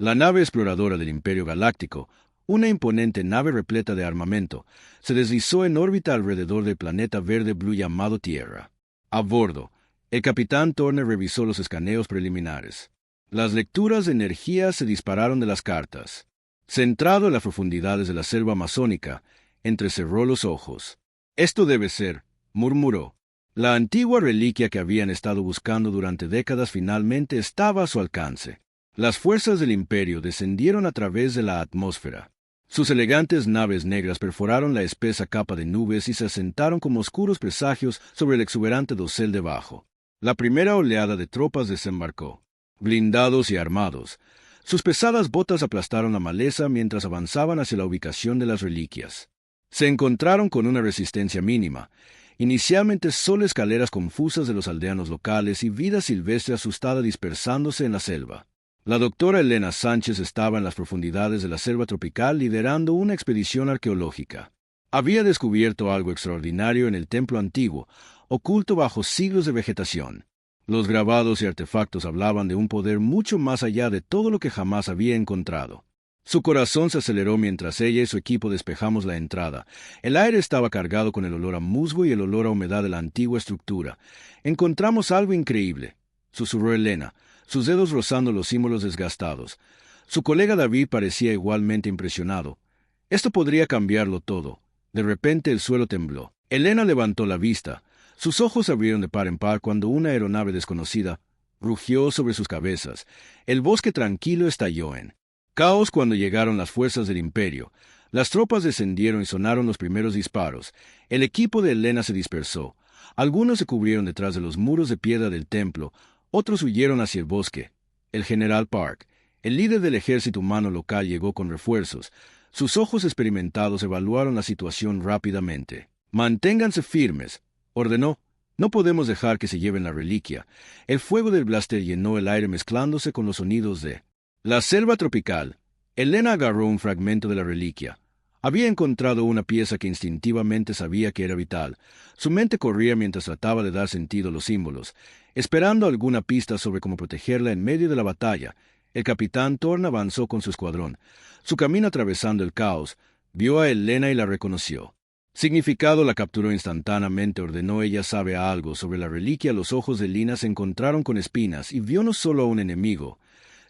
La nave exploradora del Imperio Galáctico, una imponente nave repleta de armamento, se deslizó en órbita alrededor del planeta verde blue llamado Tierra. A bordo, el capitán Turner revisó los escaneos preliminares. Las lecturas de energía se dispararon de las cartas. Centrado en las profundidades de la selva amazónica, entrecerró los ojos. «Esto debe ser», murmuró. La antigua reliquia que habían estado buscando durante décadas finalmente estaba a su alcance. Las fuerzas del Imperio descendieron a través de la atmósfera. Sus elegantes naves negras perforaron la espesa capa de nubes y se asentaron como oscuros presagios sobre el exuberante dosel debajo. La primera oleada de tropas desembarcó, blindados y armados. Sus pesadas botas aplastaron la maleza mientras avanzaban hacia la ubicación de las reliquias. Se encontraron con una resistencia mínima. Inicialmente solo escaleras confusas de los aldeanos locales y vida silvestre asustada dispersándose en la selva. La doctora Elena Sánchez estaba en las profundidades de la selva tropical liderando una expedición arqueológica. Había descubierto algo extraordinario en el templo antiguo, oculto bajo siglos de vegetación. Los grabados y artefactos hablaban de un poder mucho más allá de todo lo que jamás había encontrado. Su corazón se aceleró mientras ella y su equipo despejamos la entrada. El aire estaba cargado con el olor a musgo y el olor a humedad de la antigua estructura. «Encontramos algo increíble», susurró Elena, sus dedos rozando los símbolos desgastados. Su colega David parecía igualmente impresionado. Esto podría cambiarlo todo. De repente el suelo tembló. Elena levantó la vista. Sus ojos se abrieron de par en par cuando una aeronave desconocida rugió sobre sus cabezas. El bosque tranquilo estalló en caos cuando llegaron las fuerzas del Imperio. Las tropas descendieron y sonaron los primeros disparos. El equipo de Elena se dispersó. Algunos se cubrieron detrás de los muros de piedra del templo, otros huyeron hacia el bosque. El general Park, el líder del ejército humano local, llegó con refuerzos. Sus ojos experimentados evaluaron la situación rápidamente. «Manténganse firmes», ordenó. «No podemos dejar que se lleven la reliquia». El fuego del blaster llenó el aire mezclándose con los sonidos de la selva tropical. Elena agarró un fragmento de la reliquia. Había encontrado una pieza que instintivamente sabía que era vital. Su mente corría mientras trataba de dar sentido a los símbolos, esperando alguna pista sobre cómo protegerla en medio de la batalla. El capitán Turner avanzó con su escuadrón. Su camino atravesando el caos, vio a Elena y la reconoció. «Significado», la capturó instantáneamente, ordenó. «Ella sabe algo sobre la reliquia». Los ojos de Lina se encontraron con espinas y vio no solo a un enemigo,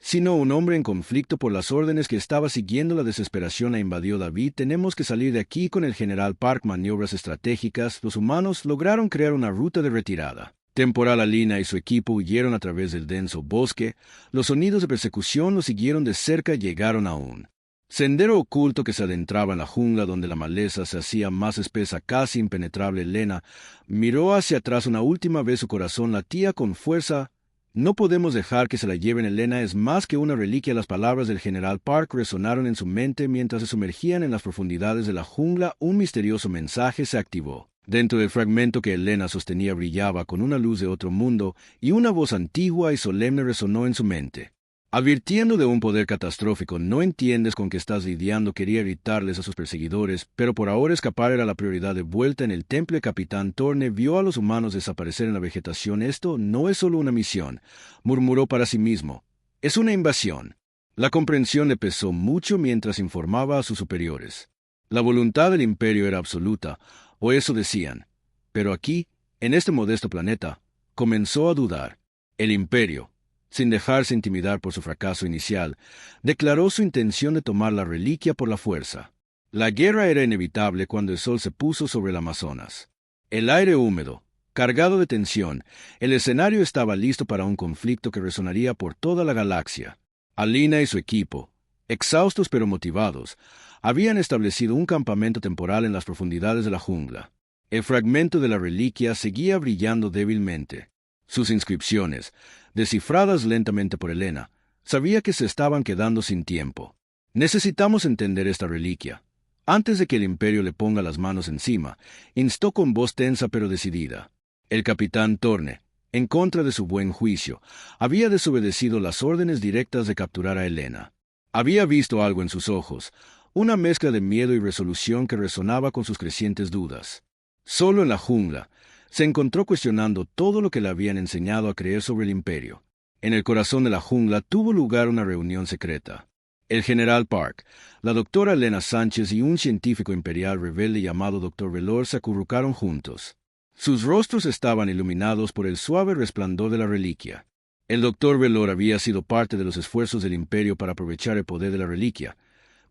sino un hombre en conflicto por las órdenes que estaba siguiendo. La desesperación la invadió David. «Tenemos que salir de aquí con el general Park». Maniobras estratégicas. Los humanos lograron crear una ruta de retirada temporal. Alina y su equipo huyeron a través del denso bosque. Los sonidos de persecución los siguieron de cerca. Llegaron a un sendero oculto que se adentraba en la jungla donde la maleza se hacía más espesa, casi impenetrable. Elena miró hacia atrás una última vez. Su corazón latía con fuerza. «No podemos dejar que se la lleven. Elena es más que una reliquia». Las palabras del general Park resonaron en su mente mientras se sumergían en las profundidades de la jungla. Un misterioso mensaje se activó. Dentro del fragmento que Elena sostenía brillaba con una luz de otro mundo, y una voz antigua y solemne resonó en su mente, advirtiendo de un poder catastrófico. «No entiendes con qué estás lidiando». Quería gritarles a sus perseguidores, pero por ahora escapar era la prioridad. De vuelta en el templo, el capitán Turner vio a los humanos desaparecer en la vegetación. «Esto no es solo una misión», murmuró para sí mismo. «Es una invasión». La comprensión le pesó mucho mientras informaba a sus superiores. La voluntad del Imperio era absoluta, o eso decían. Pero aquí, en este modesto planeta, comenzó a dudar. El Imperio, sin dejarse intimidar por su fracaso inicial, declaró su intención de tomar la reliquia por la fuerza. La guerra era inevitable cuando el sol se puso sobre el Amazonas. El aire húmedo, cargado de tensión, el escenario estaba listo para un conflicto que resonaría por toda la galaxia. Alina y su equipo, exhaustos pero motivados, habían establecido un campamento temporal en las profundidades de la jungla. El fragmento de la reliquia seguía brillando débilmente. Sus inscripciones, descifradas lentamente por Elena, sabía que se estaban quedando sin tiempo. «Necesitamos entender esta reliquia antes de que el Imperio le ponga las manos encima», instó con voz tensa pero decidida. El capitán Turner, en contra de su buen juicio, había desobedecido las órdenes directas de capturar a Elena. Había visto algo en sus ojos, una mezcla de miedo y resolución que resonaba con sus crecientes dudas. Solo en la jungla se encontró cuestionando todo lo que le habían enseñado a creer sobre el Imperio. En el corazón de la jungla tuvo lugar una reunión secreta. El general Park, la doctora Elena Sánchez y un científico imperial rebelde llamado Dr. Velor se acurrucaron juntos. Sus rostros estaban iluminados por el suave resplandor de la reliquia. El Dr. Velor había sido parte de los esfuerzos del imperio para aprovechar el poder de la reliquia,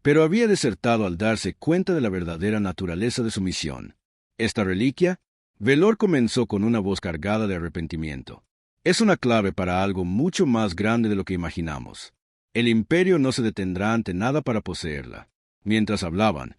pero había desertado al darse cuenta de la verdadera naturaleza de su misión. Esta reliquia, Velor comenzó con una voz cargada de arrepentimiento. Es una clave para algo mucho más grande de lo que imaginamos. El imperio no se detendrá ante nada para poseerla. Mientras hablaban,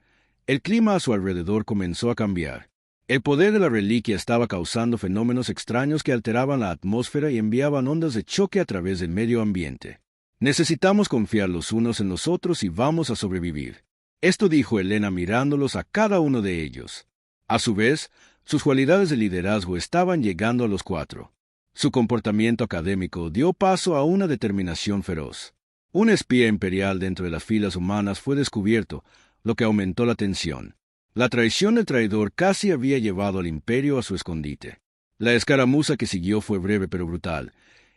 el clima a su alrededor comenzó a cambiar. El poder de la reliquia estaba causando fenómenos extraños que alteraban la atmósfera y enviaban ondas de choque a través del medio ambiente. Necesitamos confiar los unos en los otros y vamos a sobrevivir. Esto dijo Elena mirándolos a cada uno de ellos. A su vez, sus cualidades de liderazgo estaban llegando a los cuatro. Su comportamiento académico dio paso a una determinación feroz. Un espía imperial dentro de las filas humanas fue descubierto, lo que aumentó la tensión. La traición del traidor casi había llevado al imperio a su escondite. La escaramuza que siguió fue breve pero brutal,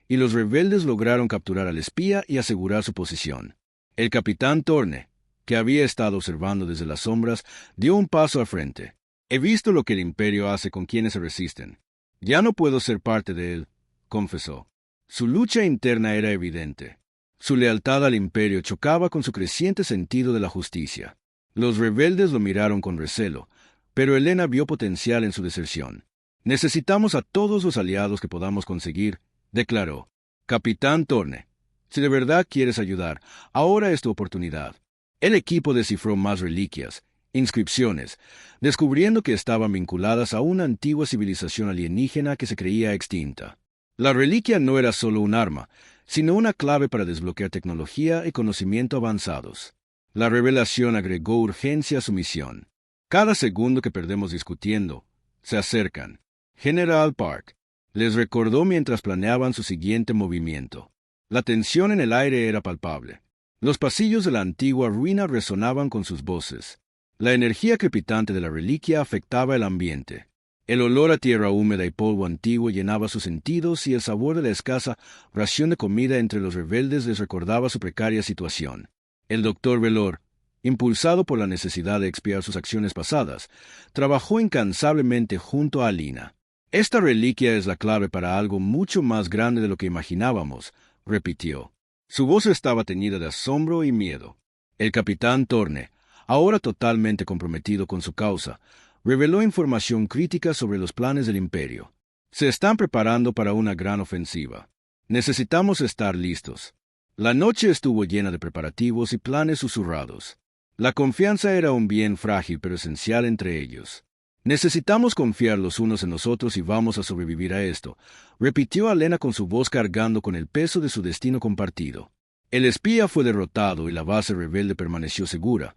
y los rebeldes lograron capturar al espía y asegurar su posición. El capitán Torne, que había estado observando desde las sombras, dio un paso al frente. He visto lo que el imperio hace con quienes se resisten. Ya no puedo ser parte de él, confesó. Su lucha interna era evidente. Su lealtad al imperio chocaba con su creciente sentido de la justicia. Los rebeldes lo miraron con recelo, pero Elena vio potencial en su deserción. Necesitamos a todos los aliados que podamos conseguir, declaró. Capitán Torne, si de verdad quieres ayudar, ahora es tu oportunidad. El equipo descifró más reliquias, inscripciones, descubriendo que estaban vinculadas a una antigua civilización alienígena que se creía extinta. La reliquia no era solo un arma, sino una clave para desbloquear tecnología y conocimiento avanzados. La revelación agregó urgencia a su misión. Cada segundo que perdemos discutiendo, se acercan. General Park les recordó mientras planeaban su siguiente movimiento. La tensión en el aire era palpable. Los pasillos de la antigua ruina resonaban con sus voces. La energía crepitante de la reliquia afectaba el ambiente. El olor a tierra húmeda y polvo antiguo llenaba sus sentidos y el sabor de la escasa ración de comida entre los rebeldes les recordaba su precaria situación. El Dr. Velor, impulsado por la necesidad de expiar sus acciones pasadas, trabajó incansablemente junto a Alina. Esta reliquia es la clave para algo mucho más grande de lo que imaginábamos, repitió. Su voz estaba teñida de asombro y miedo. El capitán Torne, ahora totalmente comprometido con su causa, reveló información crítica sobre los planes del imperio. Se están preparando para una gran ofensiva. Necesitamos estar listos. La noche estuvo llena de preparativos y planes susurrados. La confianza era un bien frágil pero esencial entre ellos. Necesitamos confiar los unos en los otros y vamos a sobrevivir a esto, repitió Elena con su voz cargando con el peso de su destino compartido. El espía fue derrotado y la base rebelde permaneció segura,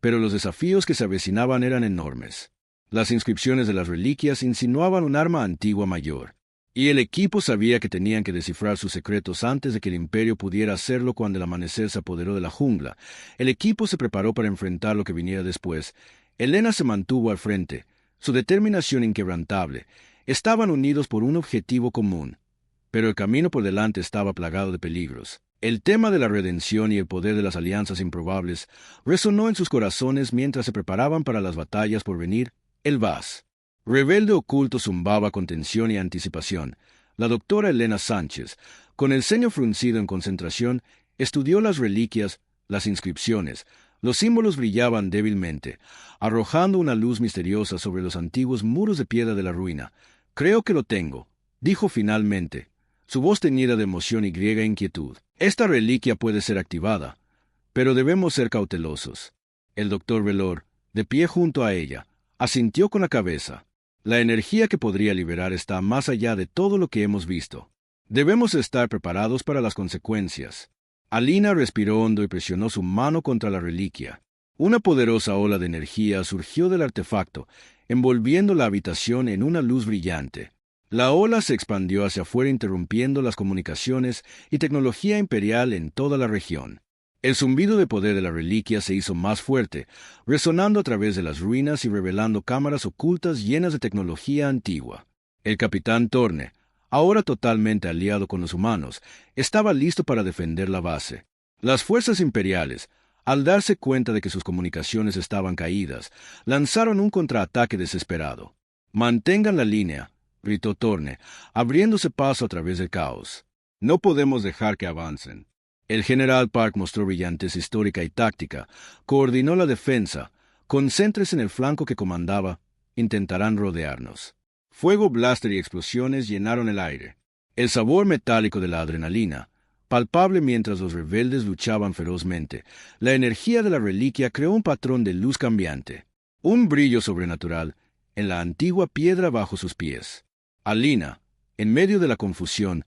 pero los desafíos que se avecinaban eran enormes. Las inscripciones de las reliquias insinuaban un arma antigua mayor, y el equipo sabía que tenían que descifrar sus secretos antes de que el imperio pudiera hacerlo. Cuando el amanecer se apoderó de la jungla, el equipo se preparó para enfrentar lo que viniera después. Elena se mantuvo al frente, su determinación inquebrantable. Estaban unidos por un objetivo común, pero el camino por delante estaba plagado de peligros. El tema de la redención y el poder de las alianzas improbables resonó en sus corazones mientras se preparaban para las batallas por venir. El Vaz, rebelde oculto, zumbaba con tensión y anticipación. La doctora Elena Sánchez, con el ceño fruncido en concentración, estudió las reliquias, las inscripciones. Los símbolos brillaban débilmente, arrojando una luz misteriosa sobre los antiguos muros de piedra de la ruina. Creo que lo tengo, dijo finalmente, su voz teñida de emoción y griega inquietud. Esta reliquia puede ser activada, pero debemos ser cautelosos. El Dr. Velor, de pie junto a ella, asintió con la cabeza. La energía que podría liberar está más allá de todo lo que hemos visto. Debemos estar preparados para las consecuencias. Alina respiró hondo y presionó su mano contra la reliquia. Una poderosa ola de energía surgió del artefacto, envolviendo la habitación en una luz brillante. La ola se expandió hacia afuera, interrumpiendo las comunicaciones y tecnología imperial en toda la región. El zumbido de poder de la reliquia se hizo más fuerte, resonando a través de las ruinas y revelando cámaras ocultas llenas de tecnología antigua. El capitán Torne, ahora totalmente aliado con los humanos, estaba listo para defender la base. Las fuerzas imperiales, al darse cuenta de que sus comunicaciones estaban caídas, lanzaron un contraataque desesperado. «Mantengan la línea», gritó Torne, abriéndose paso a través del caos. «No podemos dejar que avancen». El general Park mostró brillantez histórica y táctica, coordinó la defensa. «Concéntrese en el flanco que comandaba, intentarán rodearnos». Fuego, blaster y explosiones llenaron el aire. El sabor metálico de la adrenalina, palpable mientras los rebeldes luchaban ferozmente, la energía de la reliquia creó un patrón de luz cambiante, un brillo sobrenatural en la antigua piedra bajo sus pies. Alina, en medio de la confusión,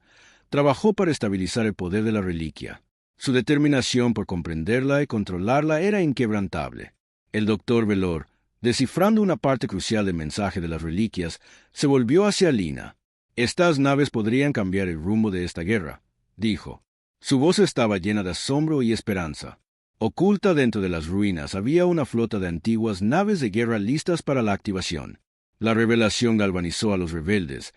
trabajó para estabilizar el poder de la reliquia. Su determinación por comprenderla y controlarla era inquebrantable. El doctor Velor, descifrando una parte crucial del mensaje de las reliquias, se volvió hacia Alina. «Estas naves podrían cambiar el rumbo de esta guerra», dijo. Su voz estaba llena de asombro y esperanza. Oculta dentro de las ruinas había una flota de antiguas naves de guerra listas para la activación. La revelación galvanizó a los rebeldes,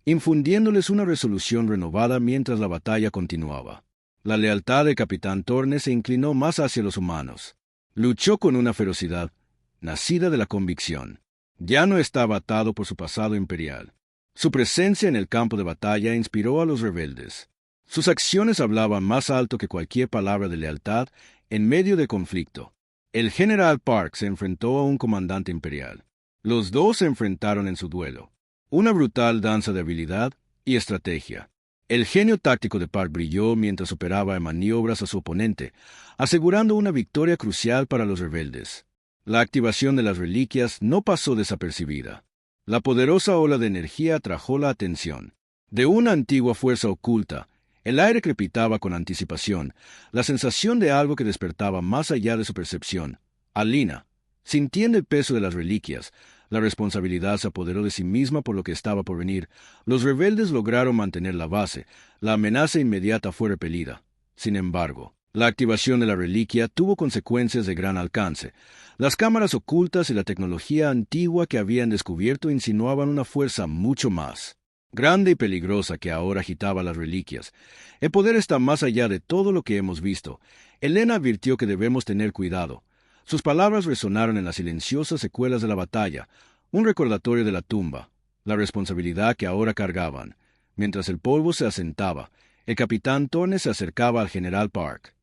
infundiéndoles una resolución renovada mientras la batalla continuaba. La lealtad del capitán Torne se inclinó más hacia los humanos. Luchó con una ferocidad nacida de la convicción. Ya no estaba atado por su pasado imperial. Su presencia en el campo de batalla inspiró a los rebeldes. Sus acciones hablaban más alto que cualquier palabra de lealtad en medio del conflicto. El general Park se enfrentó a un comandante imperial. Los dos se enfrentaron en su duelo. Una brutal danza de habilidad y estrategia. El genio táctico de Park brilló mientras operaba en maniobras a su oponente, asegurando una victoria crucial para los rebeldes. La activación de las reliquias no pasó desapercibida. La poderosa ola de energía atrajo la atención. De una antigua fuerza oculta, el aire crepitaba con anticipación, la sensación de algo que despertaba más allá de su percepción. Alina, sintiendo el peso de las reliquias, la responsabilidad se apoderó de sí misma por lo que estaba por venir. Los rebeldes lograron mantener la base. La amenaza inmediata fue repelida. Sin embargo, la activación de la reliquia tuvo consecuencias de gran alcance. Las cámaras ocultas y la tecnología antigua que habían descubierto insinuaban una fuerza mucho más grande y peligrosa que ahora agitaba las reliquias. El poder está más allá de todo lo que hemos visto. Elena advirtió que debemos tener cuidado. Sus palabras resonaron en las silenciosas secuelas de la batalla, un recordatorio de la tumba, la responsabilidad que ahora cargaban. Mientras el polvo se asentaba, el capitán Torne se acercaba al general Park.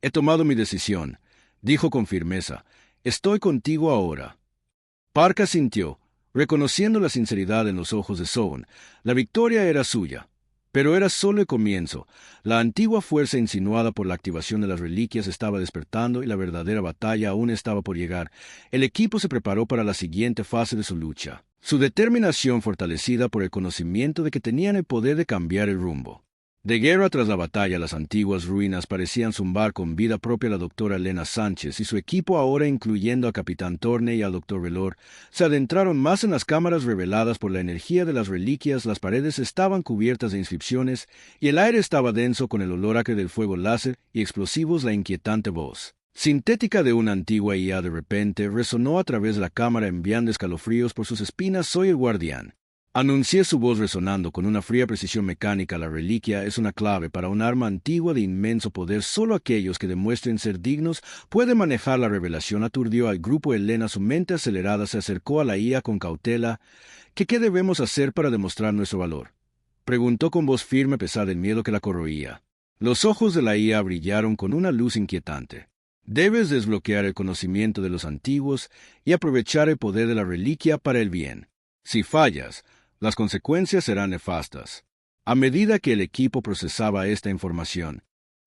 «He tomado mi decisión», dijo con firmeza. «Estoy contigo ahora». Park asintió, reconociendo la sinceridad en los ojos de Sohn. La victoria era suya. Pero era solo el comienzo. La antigua fuerza insinuada por la activación de las reliquias estaba despertando y la verdadera batalla aún estaba por llegar. El equipo se preparó para la siguiente fase de su lucha. Su determinación fortalecida por el conocimiento de que tenían el poder de cambiar el rumbo. De guerra tras la batalla, las antiguas ruinas parecían zumbar con vida propia. La doctora Elena Sánchez y su equipo, ahora incluyendo al capitán Torne y al doctor Velor, se adentraron más en las cámaras reveladas por la energía de las reliquias. Las paredes estaban cubiertas de inscripciones y el aire estaba denso con el olor acre del fuego láser y explosivos. La inquietante voz sintética de una antigua IA de repente resonó a través de la cámara, enviando escalofríos por sus espinas. «Soy el guardián», anuncié, su voz resonando con una fría precisión mecánica. «La reliquia es una clave para un arma antigua de inmenso poder. Solo aquellos que demuestren ser dignos pueden manejar la revelación». Aturdió al grupo. Elena, su mente acelerada, se acercó a la IA con cautela. «¿Qué debemos hacer para demostrar nuestro valor?», preguntó con voz firme a pesar del miedo que la corroía. Los ojos de la IA brillaron con una luz inquietante. «Debes desbloquear el conocimiento de los antiguos y aprovechar el poder de la reliquia para el bien. Si fallas, las consecuencias serán nefastas». A medida que el equipo procesaba esta información,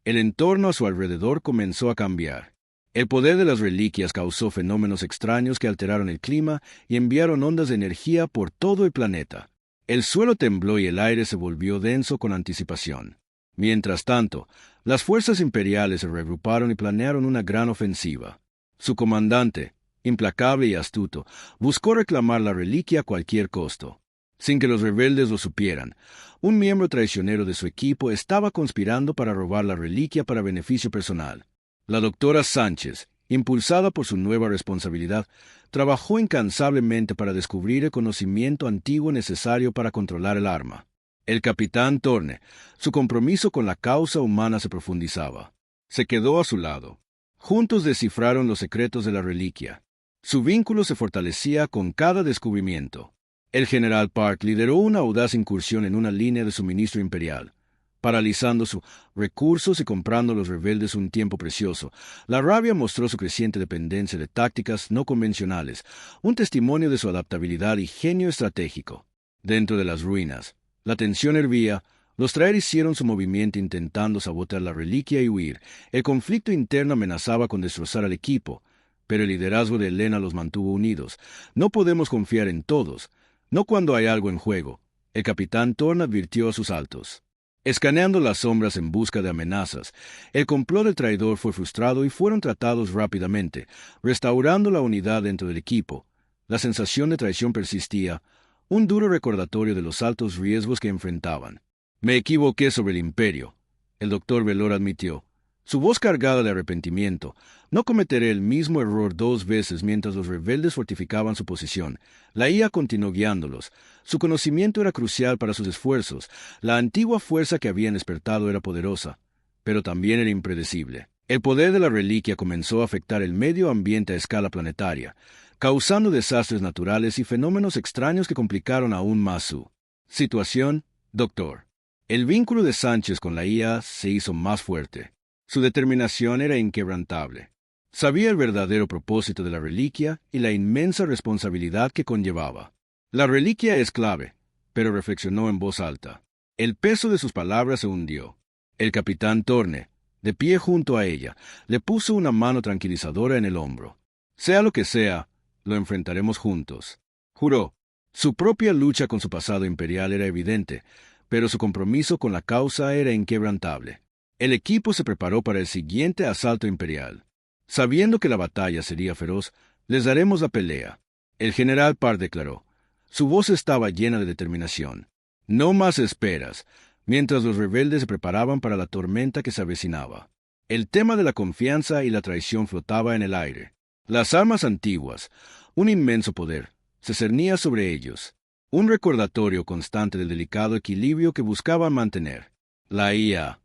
el entorno a su alrededor comenzó a cambiar. El poder de las reliquias causó fenómenos extraños que alteraron el clima y enviaron ondas de energía por todo el planeta. El suelo tembló y el aire se volvió denso con anticipación. Mientras tanto, las fuerzas imperiales se reagruparon y planearon una gran ofensiva. Su comandante, implacable y astuto, buscó reclamar la reliquia a cualquier costo. Sin que los rebeldes lo supieran, un miembro traicionero de su equipo estaba conspirando para robar la reliquia para beneficio personal. La doctora Sánchez, impulsada por su nueva responsabilidad, trabajó incansablemente para descubrir el conocimiento antiguo necesario para controlar el arma. El capitán Torne, su compromiso con la causa humana se profundizaba. Se quedó a su lado. Juntos descifraron los secretos de la reliquia. Su vínculo se fortalecía con cada descubrimiento. El general Park lideró una audaz incursión en una línea de suministro imperial, paralizando sus recursos y comprando a los rebeldes un tiempo precioso. La rabia mostró su creciente dependencia de tácticas no convencionales, un testimonio de su adaptabilidad y genio estratégico. Dentro de las ruinas, la tensión hervía. Los Traer hicieron su movimiento intentando sabotear la reliquia y huir. El conflicto interno amenazaba con destrozar al equipo, pero el liderazgo de Helena los mantuvo unidos. No podemos confiar en todos, no cuando hay algo en juego. El capitán Thorne advirtió a sus altos. Escaneando las sombras en busca de amenazas, el complot del traidor fue frustrado y fueron tratados rápidamente, restaurando la unidad dentro del equipo. La sensación de traición persistía, un duro recordatorio de los altos riesgos que enfrentaban. Me equivoqué sobre el imperio, el doctor Velor admitió, su voz cargada de arrepentimiento. No cometeré el mismo error 2 veces mientras los rebeldes fortificaban su posición. La IA continuó guiándolos. Su conocimiento era crucial para sus esfuerzos. La antigua fuerza que habían despertado era poderosa, pero también era impredecible. El poder de la reliquia comenzó a afectar el medio ambiente a escala planetaria, causando desastres naturales y fenómenos extraños que complicaron aún más su situación, doctor. El vínculo de Sánchez con la IA se hizo más fuerte. Su determinación era inquebrantable. Sabía el verdadero propósito de la reliquia y la inmensa responsabilidad que conllevaba. La reliquia es clave, pero reflexionó en voz alta. El peso de sus palabras se hundió. El capitán Thorne, de pie junto a ella, le puso una mano tranquilizadora en el hombro. Sea lo que sea, lo enfrentaremos juntos. Juró. Su propia lucha con su pasado imperial era evidente, pero su compromiso con la causa era inquebrantable. El equipo se preparó para el siguiente asalto imperial. Sabiendo que la batalla sería feroz, les daremos la pelea. El general Parr declaró. Su voz estaba llena de determinación. No más esperas, mientras los rebeldes se preparaban para la tormenta que se avecinaba. El tema de la confianza y la traición flotaba en el aire. Las armas antiguas, un inmenso poder, se cernía sobre ellos. Un recordatorio constante del delicado equilibrio que buscaban mantener. La IA,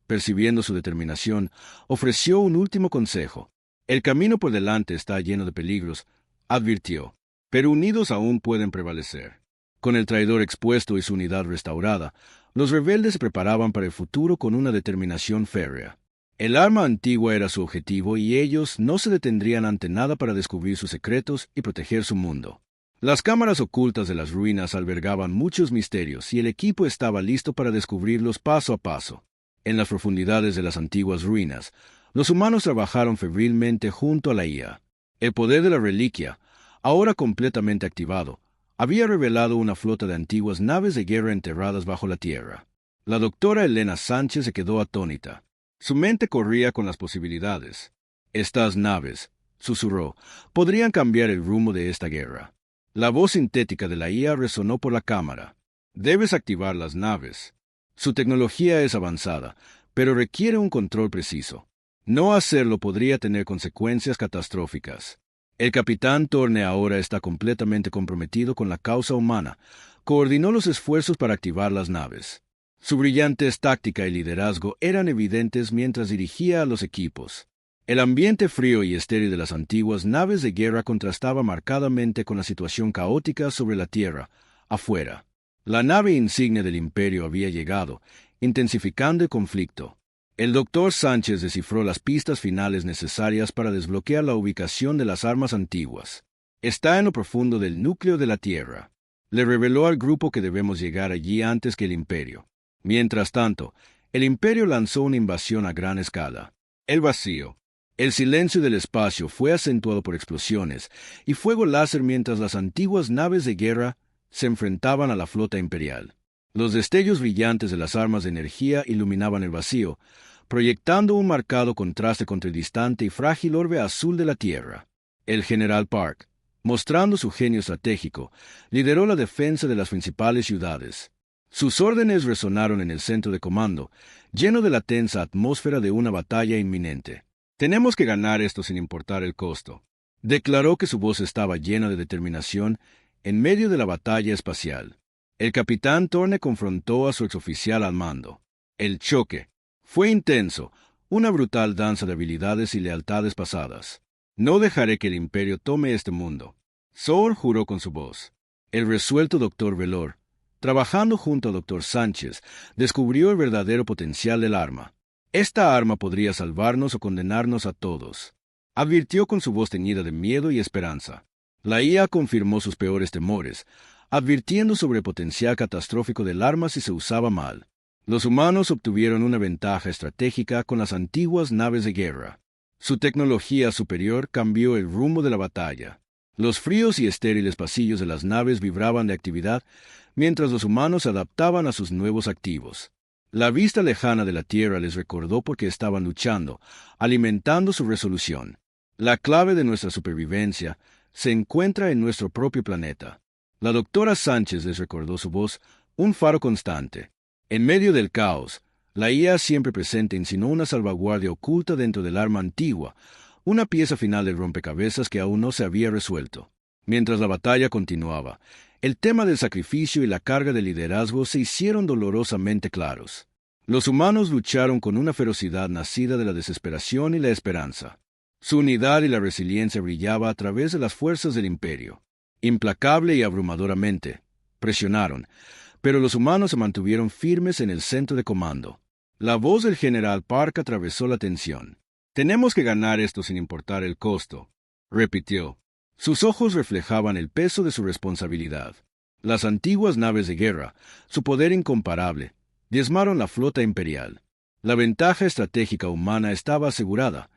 percibiendo su determinación, ofreció un último consejo. El camino por delante está lleno de peligros, advirtió, pero unidos aún pueden prevalecer. Con el traidor expuesto y su unidad restaurada, los rebeldes se preparaban para el futuro con una determinación férrea. El arma antigua era su objetivo y ellos no se detendrían ante nada para descubrir sus secretos y proteger su mundo. Las cámaras ocultas de las ruinas albergaban muchos misterios y el equipo estaba listo para descubrirlos paso a paso. En las profundidades de las antiguas ruinas, los humanos trabajaron febrilmente junto a la IA. El poder de la reliquia, ahora completamente activado, había revelado una flota de antiguas naves de guerra enterradas bajo la tierra. La doctora Helena Sánchez se quedó atónita. Su mente corría con las posibilidades. Estas naves, susurró, podrían cambiar el rumbo de esta guerra. La voz sintética de la IA resonó por la cámara. Debes activar las naves. Su tecnología es avanzada, pero requiere un control preciso. No hacerlo podría tener consecuencias catastróficas. El capitán Thorne ahora está completamente comprometido con la causa humana. Coordinó los esfuerzos para activar las naves. Su brillantez táctica y liderazgo eran evidentes mientras dirigía a los equipos. El ambiente frío y estéril de las antiguas naves de guerra contrastaba marcadamente con la situación caótica sobre la tierra, afuera. La nave insignia del imperio había llegado, intensificando el conflicto. El doctor Sánchez descifró las pistas finales necesarias para desbloquear la ubicación de las armas antiguas. Está en lo profundo del núcleo de la Tierra. Le reveló al grupo que debemos llegar allí antes que el imperio. Mientras tanto, el imperio lanzó una invasión a gran escala. El vacío. El silencio del espacio fue acentuado por explosiones y fuego láser mientras las antiguas naves de guerra se enfrentaban a la flota imperial. Los destellos brillantes de las armas de energía iluminaban el vacío, proyectando un marcado contraste contra el distante y frágil orbe azul de la Tierra. El general Park, mostrando su genio estratégico, lideró la defensa de las principales ciudades. Sus órdenes resonaron en el centro de comando, lleno de la tensa atmósfera de una batalla inminente. «Tenemos que ganar esto sin importar el costo», declaró que su voz estaba llena de determinación en medio de la batalla espacial. El capitán Thorne confrontó a su exoficial al mando. El choque fue intenso, una brutal danza de habilidades y lealtades pasadas. No dejaré que el Imperio tome este mundo. Sor juró con su voz. El resuelto Dr. Velor, trabajando junto a Dr. Sánchez, descubrió el verdadero potencial del arma. Esta arma podría salvarnos o condenarnos a todos. Advirtió con su voz teñida de miedo y esperanza. La IA confirmó sus peores temores, advirtiendo sobre el potencial catastrófico del arma si se usaba mal. Los humanos obtuvieron una ventaja estratégica con las antiguas naves de guerra. Su tecnología superior cambió el rumbo de la batalla. Los fríos y estériles pasillos de las naves vibraban de actividad, mientras los humanos se adaptaban a sus nuevos activos. La vista lejana de la Tierra les recordó por qué estaban luchando, alimentando su resolución. La clave de nuestra supervivencia se encuentra en nuestro propio planeta. La doctora Sánchez les recordó su voz, un faro constante. En medio del caos, la IA siempre presente insinuó una salvaguardia oculta dentro del arma antigua, una pieza final del rompecabezas que aún no se había resuelto. Mientras la batalla continuaba, el tema del sacrificio y la carga de liderazgo se hicieron dolorosamente claros. Los humanos lucharon con una ferocidad nacida de la desesperación y la esperanza. Su unidad y la resiliencia brillaba a través de las fuerzas del Imperio. Implacable y abrumadoramente, presionaron, pero los humanos se mantuvieron firmes en el centro de comando. La voz del general Park atravesó la tensión. «Tenemos que ganar esto sin importar el costo», repitió. Sus ojos reflejaban el peso de su responsabilidad. Las antiguas naves de guerra, su poder incomparable, diezmaron la flota imperial. La ventaja estratégica humana estaba asegurada,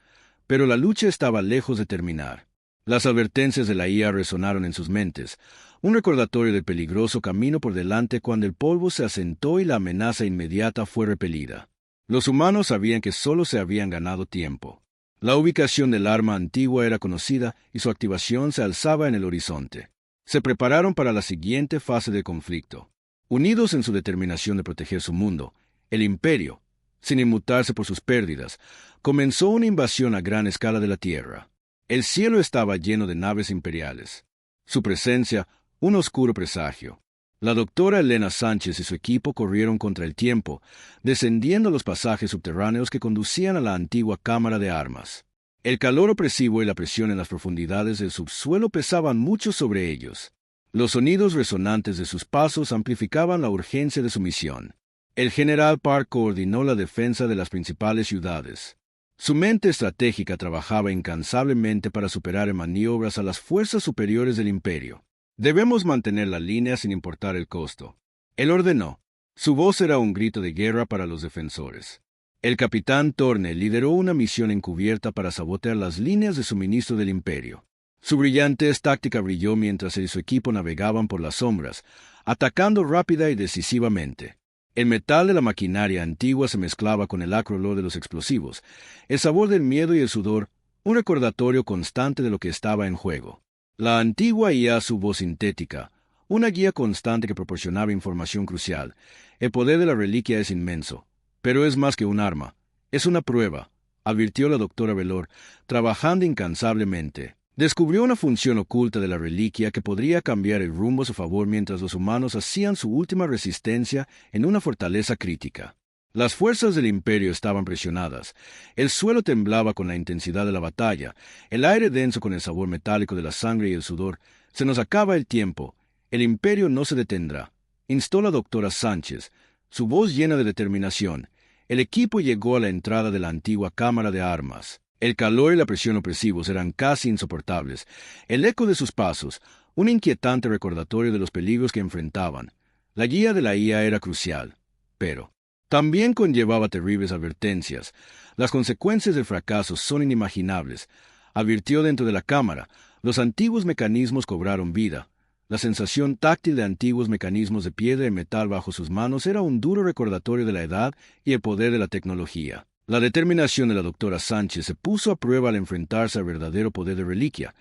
pero la lucha estaba lejos de terminar. Las advertencias de la IA resonaron en sus mentes, un recordatorio del peligroso camino por delante cuando el polvo se asentó y la amenaza inmediata fue repelida. Los humanos sabían que solo se habían ganado tiempo. La ubicación del arma antigua era conocida y su activación se alzaba en el horizonte. Se prepararon para la siguiente fase del conflicto. Unidos en su determinación de proteger su mundo, el Imperio, sin inmutarse por sus pérdidas, comenzó una invasión a gran escala de la Tierra. El cielo estaba lleno de naves imperiales. Su presencia, un oscuro presagio. La doctora Elena Sánchez y su equipo corrieron contra el tiempo, descendiendo los pasajes subterráneos que conducían a la antigua cámara de armas. El calor opresivo y la presión en las profundidades del subsuelo pesaban mucho sobre ellos. Los sonidos resonantes de sus pasos amplificaban la urgencia de su misión. El general Park coordinó la defensa de las principales ciudades. Su mente estratégica trabajaba incansablemente para superar en maniobras a las fuerzas superiores del Imperio. «Debemos mantener la línea sin importar el costo», él ordenó. Su voz era un grito de guerra para los defensores. El capitán Thorne lideró una misión encubierta para sabotear las líneas de suministro del Imperio. Su brillante táctica brilló mientras él y su equipo navegaban por las sombras, atacando rápida y decisivamente. El metal de la maquinaria antigua se mezclaba con el acre olor de los explosivos, el sabor del miedo y el sudor, un recordatorio constante de lo que estaba en juego. La antigua IA, su voz sintética, una guía constante que proporcionaba información crucial. El poder de la reliquia es inmenso, pero es más que un arma, es una prueba, advirtió la doctora Velor, trabajando incansablemente. Descubrió una función oculta de la reliquia que podría cambiar el rumbo a su favor mientras los humanos hacían su última resistencia en una fortaleza crítica. Las fuerzas del Imperio estaban presionadas, el suelo temblaba con la intensidad de la batalla, el aire denso con el sabor metálico de la sangre y el sudor. «Se nos acaba el tiempo, el Imperio no se detendrá», instó la doctora Sánchez, su voz llena de determinación. El equipo llegó a la entrada de la antigua cámara de armas. El calor y la presión opresivos eran casi insoportables. El eco de sus pasos, un inquietante recordatorio de los peligros que enfrentaban. La guía de la IA era crucial, pero también conllevaba terribles advertencias. «Las consecuencias del fracaso son inimaginables», advirtió dentro de la cámara. Los antiguos mecanismos cobraron vida. La sensación táctil de antiguos mecanismos de piedra y metal bajo sus manos era un duro recordatorio de la edad y el poder de la tecnología. La determinación de la doctora Sánchez se puso a prueba al enfrentarse al verdadero poder de reliquia.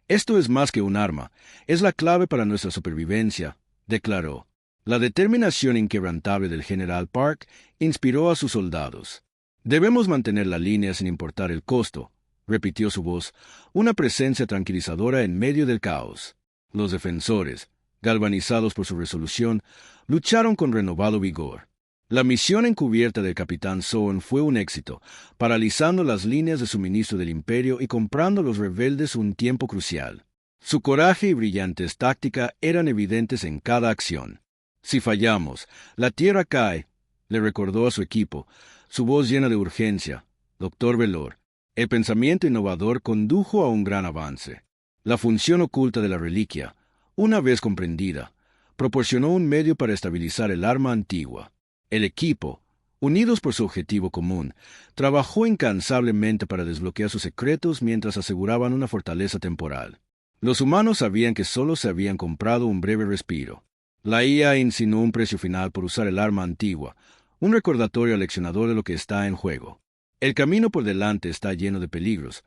«Esto es más que un arma, es la clave para nuestra supervivencia», declaró. La determinación inquebrantable del general Park inspiró a sus soldados. «Debemos mantener la línea sin importar el costo», repitió su voz, una presencia tranquilizadora en medio del caos. Los defensores, galvanizados por su resolución, lucharon con renovado vigor. La misión encubierta del capitán Sohn fue un éxito, paralizando las líneas de suministro del Imperio y comprando a los rebeldes un tiempo crucial. Su coraje y brillantes táctica eran evidentes en cada acción. «Si fallamos, la Tierra cae», le recordó a su equipo, su voz llena de urgencia. Doctor Velor, el pensamiento innovador condujo a un gran avance. La función oculta de la reliquia, una vez comprendida, proporcionó un medio para estabilizar el arma antigua. El equipo, unidos por su objetivo común, trabajó incansablemente para desbloquear sus secretos mientras aseguraban una fortaleza temporal. Los humanos sabían que solo se habían comprado un breve respiro. La IA insinuó un precio final por usar el arma antigua, un recordatorio aleccionador de lo que está en juego. El camino por delante está lleno de peligros,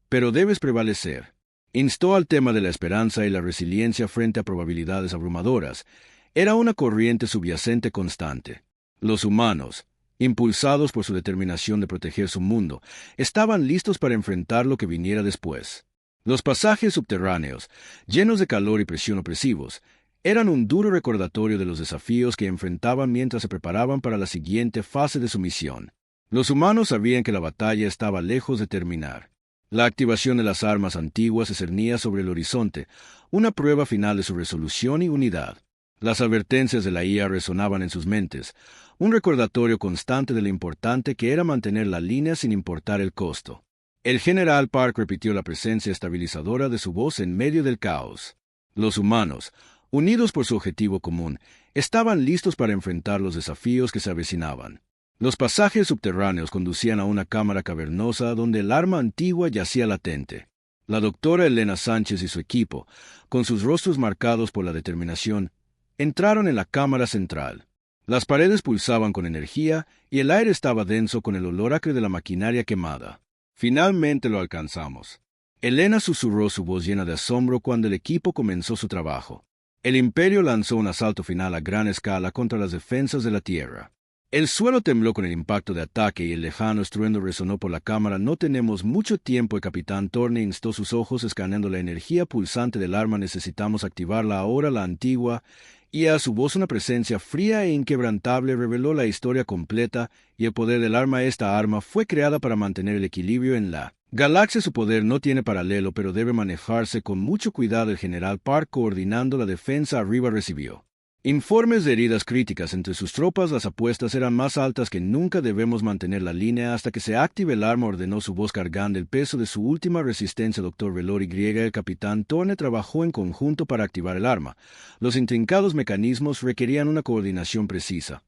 pero debes prevalecer. Instó al tema de la esperanza y la resiliencia frente a probabilidades abrumadoras. Era una corriente subyacente constante. Los humanos, impulsados por su determinación de proteger su mundo, estaban listos para enfrentar lo que viniera después. Los pasajes subterráneos, llenos de calor y presión opresivos, eran un duro recordatorio de los desafíos que enfrentaban mientras se preparaban para la siguiente fase de su misión. Los humanos sabían que la batalla estaba lejos de terminar. La activación de las armas antiguas se cernía sobre el horizonte, una prueba final de su resolución y unidad. Las advertencias de la IA resonaban en sus mentes, un recordatorio constante de lo importante que era mantener la línea sin importar el costo. El general Park repitió la presencia estabilizadora de su voz en medio del caos. Los humanos, unidos por su objetivo común, estaban listos para enfrentar los desafíos que se avecinaban. Los pasajes subterráneos conducían a una cámara cavernosa donde el arma antigua yacía latente. La doctora Elena Sánchez y su equipo, con sus rostros marcados por la determinación, entraron en la cámara central. Las paredes pulsaban con energía y el aire estaba denso con el olor acre de la maquinaria quemada. «Finalmente lo alcanzamos». Elena susurró su voz llena de asombro cuando el equipo comenzó su trabajo. El Imperio lanzó un asalto final a gran escala contra las defensas de la Tierra. El suelo tembló con el impacto de ataque y el lejano estruendo resonó por la cámara. «No tenemos mucho tiempo», el capitán Thorne instó, sus ojos escaneando la energía pulsante del arma. «Necesitamos activarla ahora». La antigua, y a su voz una presencia fría e inquebrantable, reveló la historia completa y el poder del arma. «Esta arma fue creada para mantener el equilibrio en la galaxia. Su poder no tiene paralelo, pero debe manejarse con mucho cuidado». El general Park, coordinando la defensa arriba, recibió informes de heridas críticas entre sus tropas. «Las apuestas eran más altas que nunca. Debemos mantener la línea hasta que se active el arma», ordenó, su voz cargando el peso de su última resistencia. Doctor Velor y el capitán Thorne trabajó en conjunto para activar el arma. Los intrincados mecanismos requerían una coordinación precisa.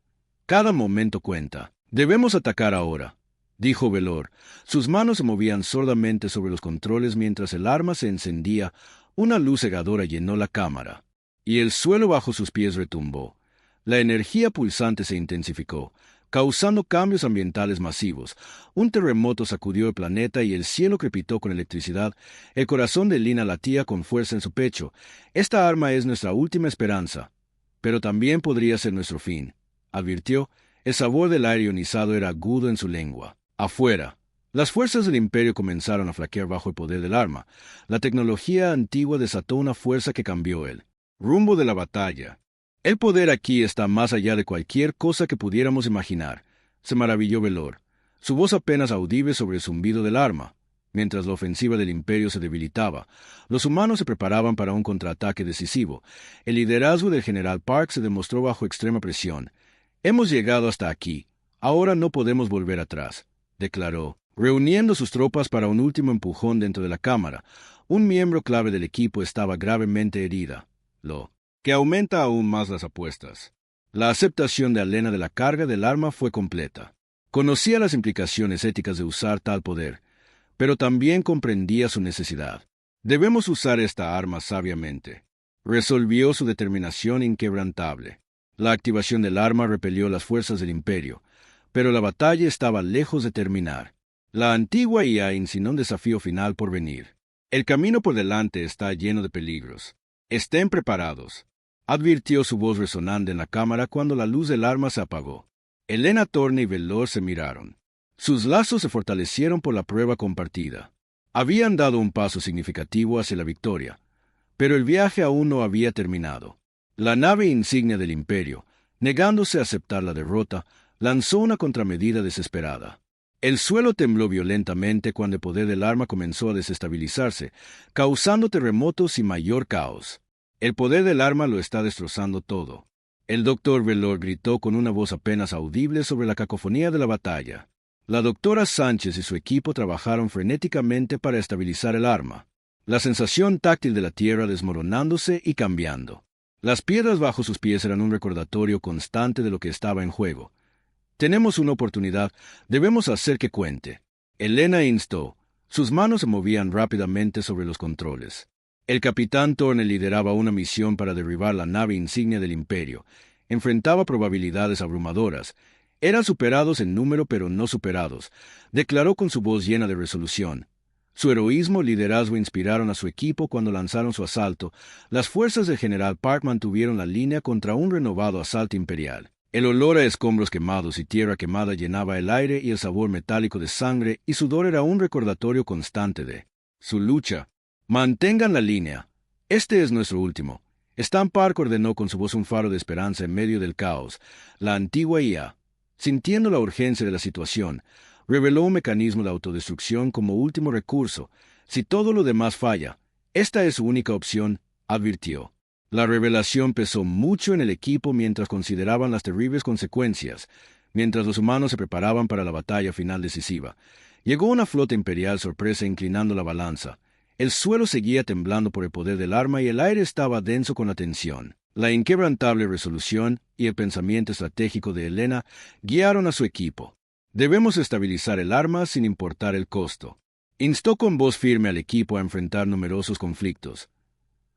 «Cada momento cuenta. Debemos atacar ahora», dijo Velor. Sus manos se movían sordamente sobre los controles mientras el arma se encendía. Una luz cegadora llenó la cámara, y el suelo bajo sus pies retumbó. La energía pulsante se intensificó, causando cambios ambientales masivos. Un terremoto sacudió el planeta y el cielo crepitó con electricidad. El corazón de Lina latía con fuerza en su pecho. «Esta arma es nuestra última esperanza, pero también podría ser nuestro fin», advirtió. El sabor del aire ionizado era agudo en su lengua. Afuera, las fuerzas del Imperio comenzaron a flaquear bajo el poder del arma. La tecnología antigua desató una fuerza que cambió el rumbo de la batalla. «El poder aquí está más allá de cualquier cosa que pudiéramos imaginar», se maravilló Velor, su voz apenas audible sobre el zumbido del arma. Mientras la ofensiva del Imperio se debilitaba, los humanos se preparaban para un contraataque decisivo. El liderazgo del general Park se demostró bajo extrema presión. «Hemos llegado hasta aquí. Ahora no podemos volver atrás», declaró, reuniendo sus tropas para un último empujón dentro de la cámara. Un miembro clave del equipo estaba gravemente herida, lo que aumenta aún más las apuestas. La aceptación de Elena de la carga del arma fue completa. Conocía las implicaciones éticas de usar tal poder, pero también comprendía su necesidad. «Debemos usar esta arma sabiamente», resolvió, su determinación inquebrantable. La activación del arma repelió las fuerzas del Imperio, pero la batalla estaba lejos de terminar. La antigua IA insinuó un desafío final por venir. «El camino por delante está lleno de peligros. Estén preparados», advirtió, su voz resonante en la cámara cuando la luz del arma se apagó. Elena Thorne y Velor se miraron. Sus lazos se fortalecieron por la prueba compartida. Habían dado un paso significativo hacia la victoria, pero el viaje aún no había terminado. La nave insignia del Imperio, negándose a aceptar la derrota, lanzó una contramedida desesperada. El suelo tembló violentamente cuando el poder del arma comenzó a desestabilizarse, causando terremotos y mayor caos. El poder del arma lo está destrozando todo. El doctor Velor gritó con una voz apenas audible sobre la cacofonía de la batalla. La doctora Sánchez y su equipo trabajaron frenéticamente para estabilizar el arma. La sensación táctil de la tierra desmoronándose y cambiando. Las piedras bajo sus pies eran un recordatorio constante de lo que estaba en juego. Tenemos una oportunidad, debemos hacer que cuente. Elena instó. Sus manos se movían rápidamente sobre los controles. El capitán Torne lideraba una misión para derribar la nave insignia del Imperio. Enfrentaba probabilidades abrumadoras. Eran superados en número pero no superados, declaró con su voz llena de resolución. Su heroísmo y liderazgo inspiraron a su equipo cuando lanzaron su asalto. Las fuerzas del general Park mantuvieron la línea contra un renovado asalto imperial. El olor a escombros quemados y tierra quemada llenaba el aire y el sabor metálico de sangre y sudor era un recordatorio constante de su lucha. Mantengan la línea. Este es nuestro último. Stan Park ordenó con su voz un faro de esperanza en medio del caos. La antigua IA, sintiendo la urgencia de la situación, reveló un mecanismo de autodestrucción como último recurso. Si todo lo demás falla, esta es su única opción, advirtió. La revelación pesó mucho en el equipo mientras consideraban las terribles consecuencias, mientras los humanos se preparaban para la batalla final decisiva. Llegó una flota imperial sorpresa inclinando la balanza. El suelo seguía temblando por el poder del arma y el aire estaba denso con la tensión. La inquebrantable resolución y el pensamiento estratégico de Elena guiaron a su equipo. Debemos estabilizar el arma sin importar el costo. Instó con voz firme al equipo a enfrentar numerosos conflictos.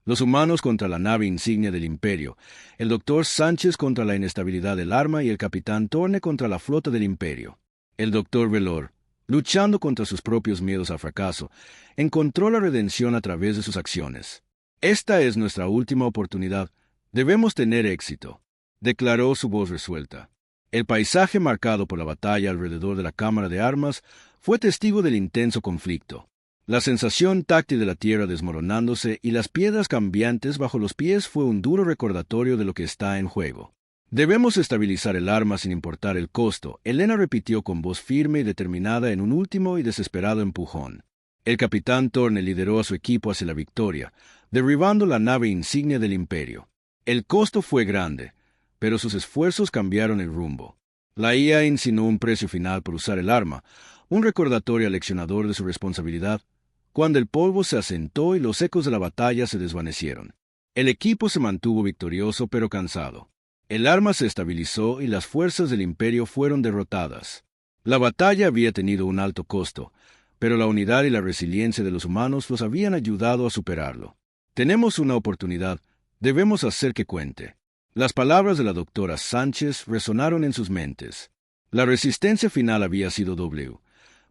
Los humanos contra la nave insignia del Imperio, el doctor Sánchez contra la inestabilidad del arma y el capitán Torne contra la flota del Imperio. El doctor Velor, luchando contra sus propios miedos al fracaso, encontró la redención a través de sus acciones. Esta es nuestra última oportunidad. Debemos tener éxito, declaró su voz resuelta. El paisaje marcado por la batalla alrededor de la cámara de armas fue testigo del intenso conflicto. La sensación táctil de la tierra desmoronándose y las piedras cambiantes bajo los pies fue un duro recordatorio de lo que está en juego. Debemos estabilizar el arma sin importar el costo, Elena repitió con voz firme y determinada en un último y desesperado empujón. El capitán Torne lideró a su equipo hacia la victoria, derribando la nave insignia del Imperio. El costo fue grande, pero sus esfuerzos cambiaron el rumbo. La IA insinuó un precio final por usar el arma, un recordatorio aleccionador de su responsabilidad, cuando el polvo se asentó y los ecos de la batalla se desvanecieron. El equipo se mantuvo victorioso pero cansado. El arma se estabilizó y las fuerzas del Imperio fueron derrotadas. La batalla había tenido un alto costo, pero la unidad y la resiliencia de los humanos los habían ayudado a superarlo. Tenemos una oportunidad, debemos hacer que cuente. Las palabras de la doctora Sánchez resonaron en sus mentes. La resistencia final había sido doble,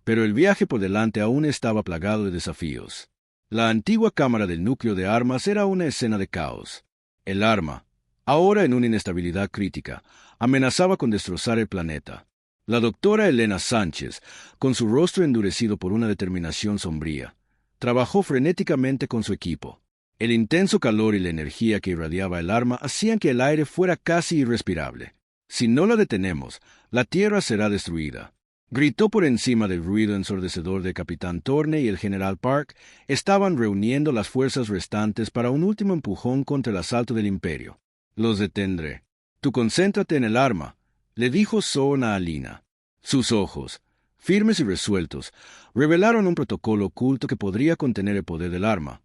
pero el viaje por delante aún estaba plagado de desafíos. La antigua cámara del núcleo de armas era una escena de caos. El arma, ahora en una inestabilidad crítica, amenazaba con destrozar el planeta. La doctora Elena Sánchez, con su rostro endurecido por una determinación sombría, trabajó frenéticamente con su equipo. El intenso calor y la energía que irradiaba el arma hacían que el aire fuera casi irrespirable. Si no la detenemos, la Tierra será destruida. Gritó por encima del ruido ensordecedor del capitán Torne y el general Park. Estaban reuniendo las fuerzas restantes para un último empujón contra el asalto del Imperio. Los detendré. Tú concéntrate en el arma, le dijo Zorn a Alina. Sus ojos, firmes y resueltos, revelaron un protocolo oculto que podría contener el poder del arma,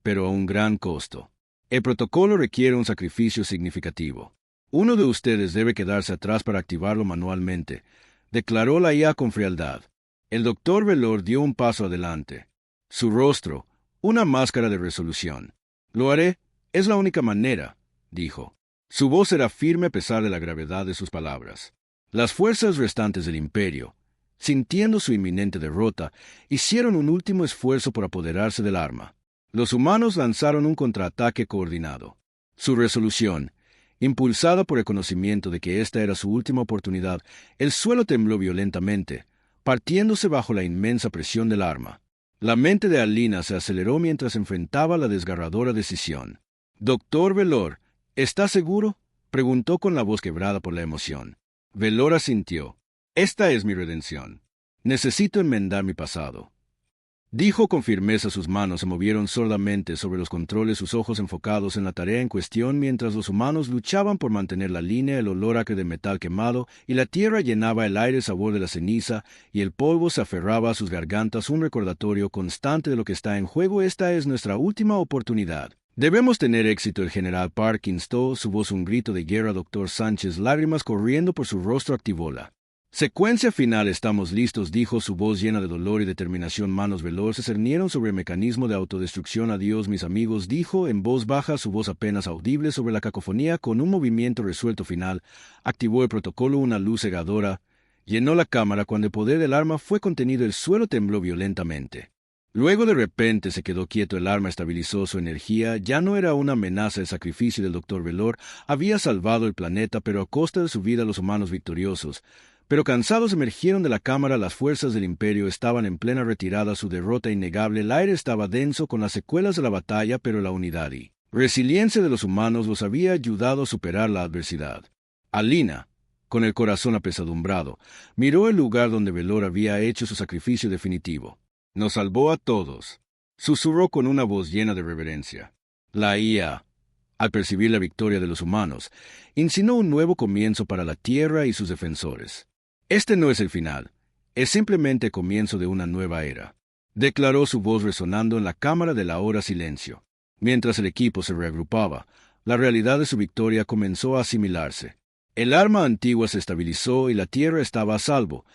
pero a un gran costo. El protocolo requiere un sacrificio significativo. Uno de ustedes debe quedarse atrás para activarlo manualmente, declaró la IA con frialdad. El doctor Velor dio un paso adelante. Su rostro, una máscara de resolución. Lo haré, es la única manera, dijo. Su voz era firme a pesar de la gravedad de sus palabras. Las fuerzas restantes del Imperio, sintiendo su inminente derrota, hicieron un último esfuerzo por apoderarse del arma. Los humanos lanzaron un contraataque coordinado. Su resolución, impulsada por el conocimiento de que esta era su última oportunidad, el suelo tembló violentamente, partiéndose bajo la inmensa presión del arma. La mente de Alina se aceleró mientras enfrentaba la desgarradora decisión. Doctor Velor, ¿Está seguro?, preguntó con la voz quebrada por la emoción. Velor asintió. Esta es mi redención. Necesito enmendar mi pasado. Dijo con firmeza. Sus manos se movieron sordamente sobre los controles, sus ojos enfocados en la tarea en cuestión mientras los humanos luchaban por mantener la línea. El olor acre de metal quemado y la tierra llenaba el aire, sabor de la ceniza, y el polvo se aferraba a sus gargantas, un recordatorio constante de lo que está en juego. Esta es nuestra última oportunidad. Debemos tener éxito. El general Park instó, su voz un grito de guerra. Dr. Sánchez, lágrimas corriendo por su rostro, activó la secuencia final. Estamos listos, dijo, su voz llena de dolor y determinación. Manos Velor se cernieron sobre el mecanismo de autodestrucción. Adiós, mis amigos, dijo en voz baja, su voz apenas audible sobre la cacofonía. Con un movimiento resuelto final, activó el protocolo. Una luz cegadora llenó la cámara. Cuando el poder del arma fue contenido, el suelo tembló violentamente. Luego de repente se quedó quieto. El arma estabilizó su energía. Ya no era una amenaza. El sacrificio del Dr. Velor había salvado el planeta, pero a costa de su vida. Los humanos victoriosos, pero cansados, emergieron de la cámara. Las fuerzas del Imperio estaban en plena retirada, su derrota innegable. El aire estaba denso con las secuelas de la batalla, pero la unidad y resiliencia de los humanos los había ayudado a superar la adversidad. Alina, con el corazón apesadumbrado, miró el lugar donde Velor había hecho su sacrificio definitivo. Nos salvó a todos, susurró con una voz llena de reverencia. La IA, al percibir la victoria de los humanos, insinuó un nuevo comienzo para la Tierra y sus defensores. Este no es el final, es simplemente el comienzo de una nueva era, declaró, su voz resonando en la cámara del ahora silencio. Mientras el equipo se reagrupaba, la realidad de su victoria comenzó a asimilarse. El arma antigua se estabilizó y la Tierra estaba a salvo,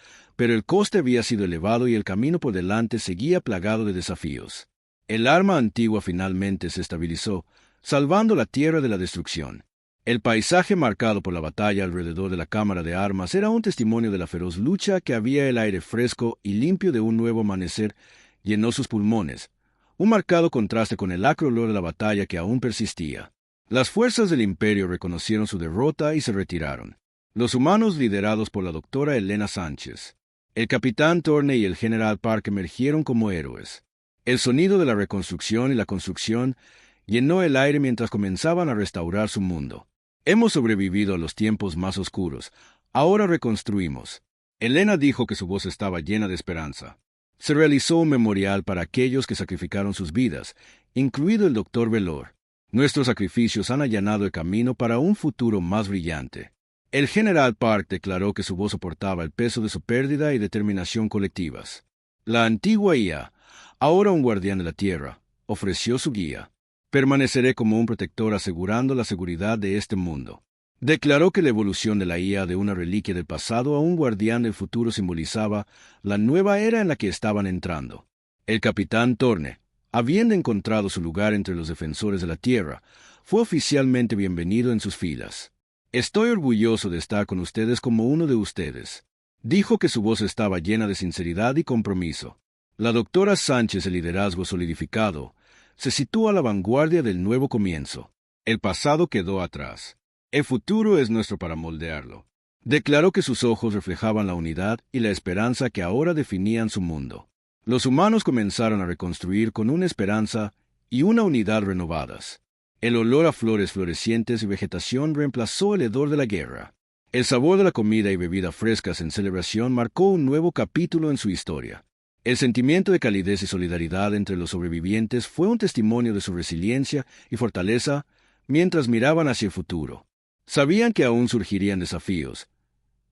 pero el coste había sido elevado y el camino por delante seguía plagado de desafíos. El arma antigua finalmente se estabilizó, salvando la Tierra de la destrucción. El paisaje marcado por la batalla alrededor de la cámara de armas era un testimonio de la feroz lucha que había. El aire fresco y limpio de un nuevo amanecer llenó sus pulmones, un marcado contraste con el acre olor de la batalla que aún persistía. Las fuerzas del Imperio reconocieron su derrota y se retiraron. Los humanos, liderados por la doctora Elena Sánchez, el capitán Torne y el general Park, emergieron como héroes. El sonido de la reconstrucción y la construcción llenó el aire mientras comenzaban a restaurar su mundo. Hemos sobrevivido a los tiempos más oscuros. Ahora reconstruimos. Elena dijo que su voz estaba llena de esperanza. Se realizó un memorial para aquellos que sacrificaron sus vidas, incluido el Dr. Velor. Nuestros sacrificios han allanado el camino para un futuro más brillante. El general Park declaró que su voz soportaba el peso de su pérdida y determinación colectivas. La antigua IA, ahora un guardián de la Tierra, ofreció su guía. Permaneceré como un protector asegurando la seguridad de este mundo. Declaró que la evolución de la IA de una reliquia del pasado a un guardián del futuro simbolizaba la nueva era en la que estaban entrando. El capitán Torne, habiendo encontrado su lugar entre los defensores de la Tierra, fue oficialmente bienvenido en sus filas. Estoy orgulloso de estar con ustedes como uno de ustedes. Dijo que su voz estaba llena de sinceridad y compromiso. La doctora Sánchez, el liderazgo solidificado, se sitúa a la vanguardia del nuevo comienzo. El pasado quedó atrás. El futuro es nuestro para moldearlo. Declaró que sus ojos reflejaban la unidad y la esperanza que ahora definían su mundo. Los humanos comenzaron a reconstruir con una esperanza y una unidad renovadas. El olor a flores florecientes y vegetación reemplazó el hedor de la guerra. El sabor de la comida y bebida frescas en celebración marcó un nuevo capítulo en su historia. El sentimiento de calidez y solidaridad entre los sobrevivientes fue un testimonio de su resiliencia y fortaleza mientras miraban hacia el futuro. Sabían que aún surgirían desafíos,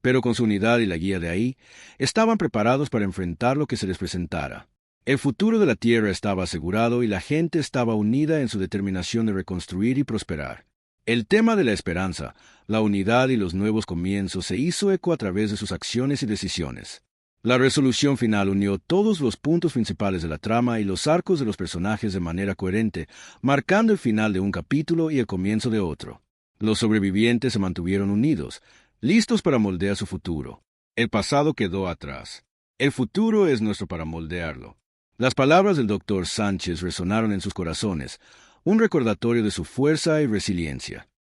pero con su unidad y la guía de ahí, estaban preparados para enfrentar lo que se les presentara. El futuro de la Tierra estaba asegurado y la gente estaba unida en su determinación de reconstruir y prosperar. El tema de la esperanza, la unidad y los nuevos comienzos se hizo eco a través de sus acciones y decisiones. La resolución final unió todos los puntos principales de la trama y los arcos de los personajes de manera coherente, marcando el final de un capítulo y el comienzo de otro. Los sobrevivientes se mantuvieron unidos, listos para moldear su futuro. El pasado quedó atrás. El futuro es nuestro para moldearlo. Las palabras del Dr. Sánchez resonaron en sus corazones, un recordatorio de su fuerza y resiliencia.